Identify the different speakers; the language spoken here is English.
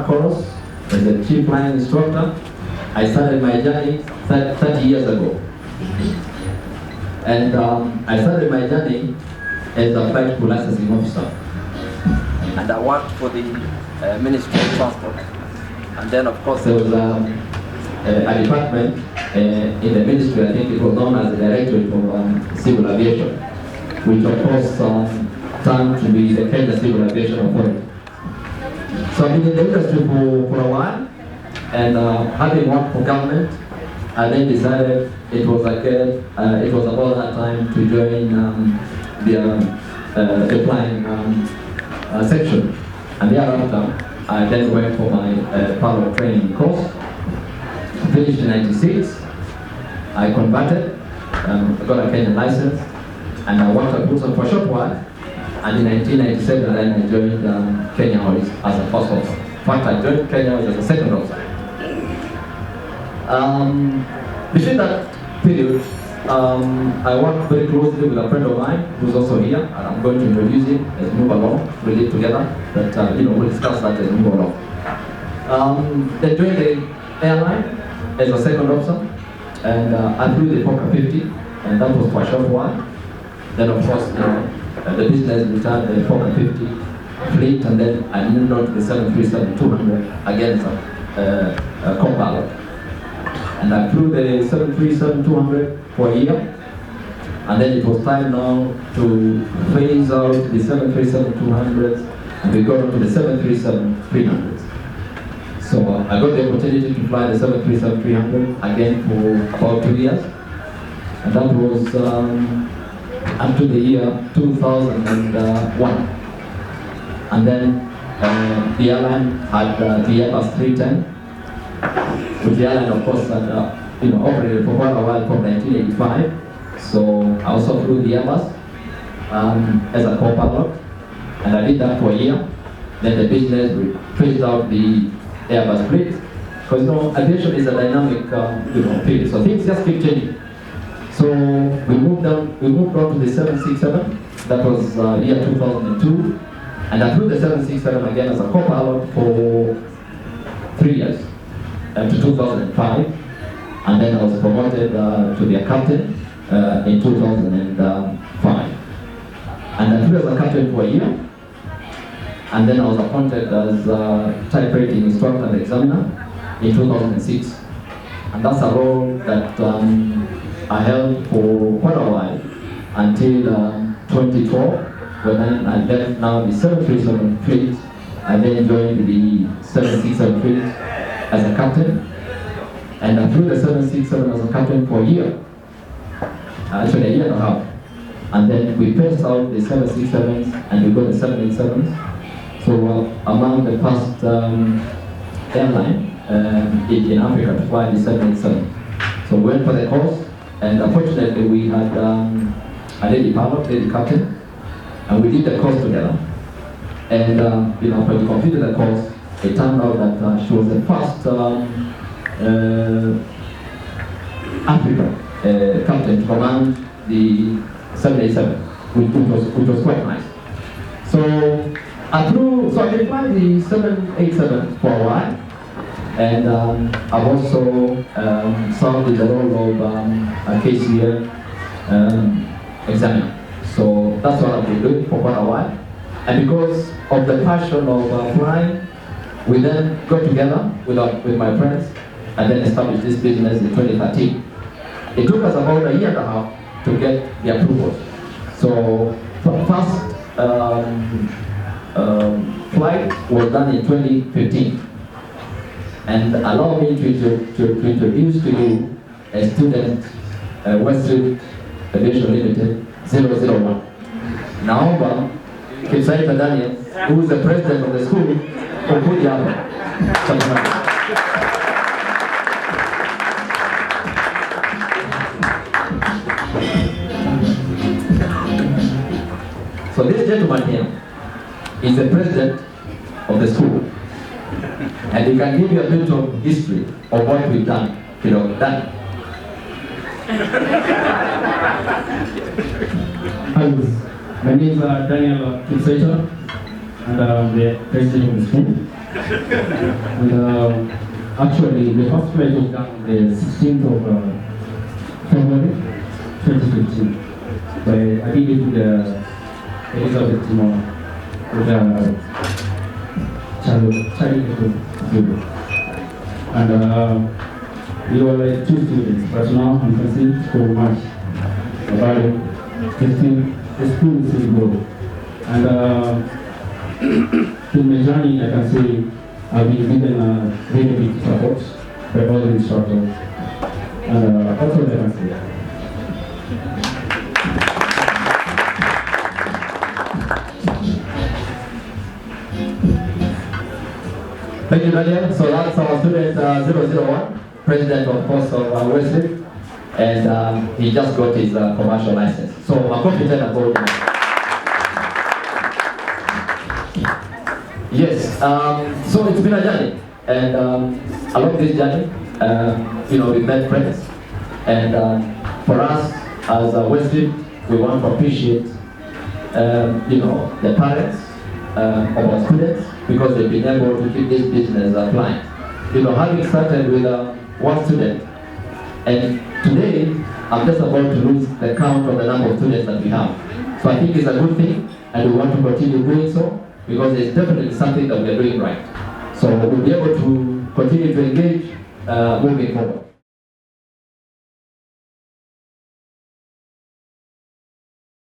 Speaker 1: Koross as a chief flying instructor. I started my journey 30 years ago. And I started my journey as a flight school licensing officer. And I worked for the Ministry of Transport. And then, of course, there was a department in the ministry, I think it was known as the Directorate of Civil Aviation, which, of course, turned to be the Kenya Civil Aviation Authority. So I've been in the industry for a while, and having worked for government, I then decided it was about that time to join the flying section. And thereafter, I then went for my pilot training course. Finished in '96. I converted, got a Kenyan license, and I worked at Busan for a short while. And in 1997, then I joined Kenya Oils as a first officer. In fact, I joined Kenya Oils as a second officer. Between that period, I worked very closely with a friend of mine who's also here, and I'm going to introduce him as we move along. We live together, but we'll discuss that as we move along. Then joined the airline as a second officer, and I flew the Fokker 50, and that was for a short while. Then, of course, the business returned the Fokker 50 fleet, and then I moved on to the 737-200 again as a co-pilot. And I flew the 737-200 for a year, and then it was time now to phase out the 737-200s, and we got on to the 737-300s. So I got the opportunity to fly the 737-300 again for about 2 years, and that was up to the year 2001. And then the airline had the Airbus 310, which the airline, of course, had operated for quite a while from 1985. So I also flew the Airbus as a co-pilot, and I did that for a year. Then the business phased out the Airbus fleet, because aviation is a dynamic field, so things just keep changing. So we moved on to the 767. That was year 2002, and I flew the 767 again as a co-pilot for 3 years, to 2005, and then I was promoted to be a captain in 2005. And I flew as a captain for a year, and then I was appointed as a type rating instructor and examiner in 2006. And that's a role that I held for quite a while until 2012, when I left now the 737 fleet. I then joined the 767 fleet as a captain, and I flew the 767 as a captain for a year, actually a year and a half. And then we phased out the 767s and we got the 787s. So among the first airline in Africa to fly the 787. So we went for the course, and unfortunately we had a lady pilot, lady captain, and we did the course together. And when we completed the course, it turned out that she was the first African captain to command the 787, which was quite nice. So I've been flying the 787 for a while, and I've also served in the role of a KCA examiner. So that's what I've been doing for quite a while. And because of the passion of flying, we then got together with my friends and then established this business in 2013. It took us about a year and a half to get the approval. So first flight was done in 2015. And allow me to introduce to you a student, Western Aviation Limited 001. Naomba Kipsaita Daniel, who is the president of the school, kukuja hapa. So this gentleman here is the president of the school, and he can give you a bit of history of what we've done.
Speaker 2: Hi, my name is Daniel Kipsaita, and I'm the president of the school. And actually, the first flight was done on the 16th of February 2015 by I did it with Elizabeth Timor with Charlie. And we were like 2 students, but now I'm considered so much about it. The school is still good. And in my journey, I can say I've been given really big support by all the instructors. And that's all I can say.
Speaker 1: Thank you, Daniel. So that's our student 001, president of course of Wesley, and he just got his commercial license. So a competent about yes. So it's been a journey, and along this journey, we've met friends, and for us as Wesley, we want to appreciate the parents of our students, because they've been able to keep this business flying. Having started with one student, and today I'm just about to lose the count of the number of students that we have. So I think it's a good thing, and we want to continue doing so, because it's definitely something that we are doing right. So we'll be able to continue to engage moving forward.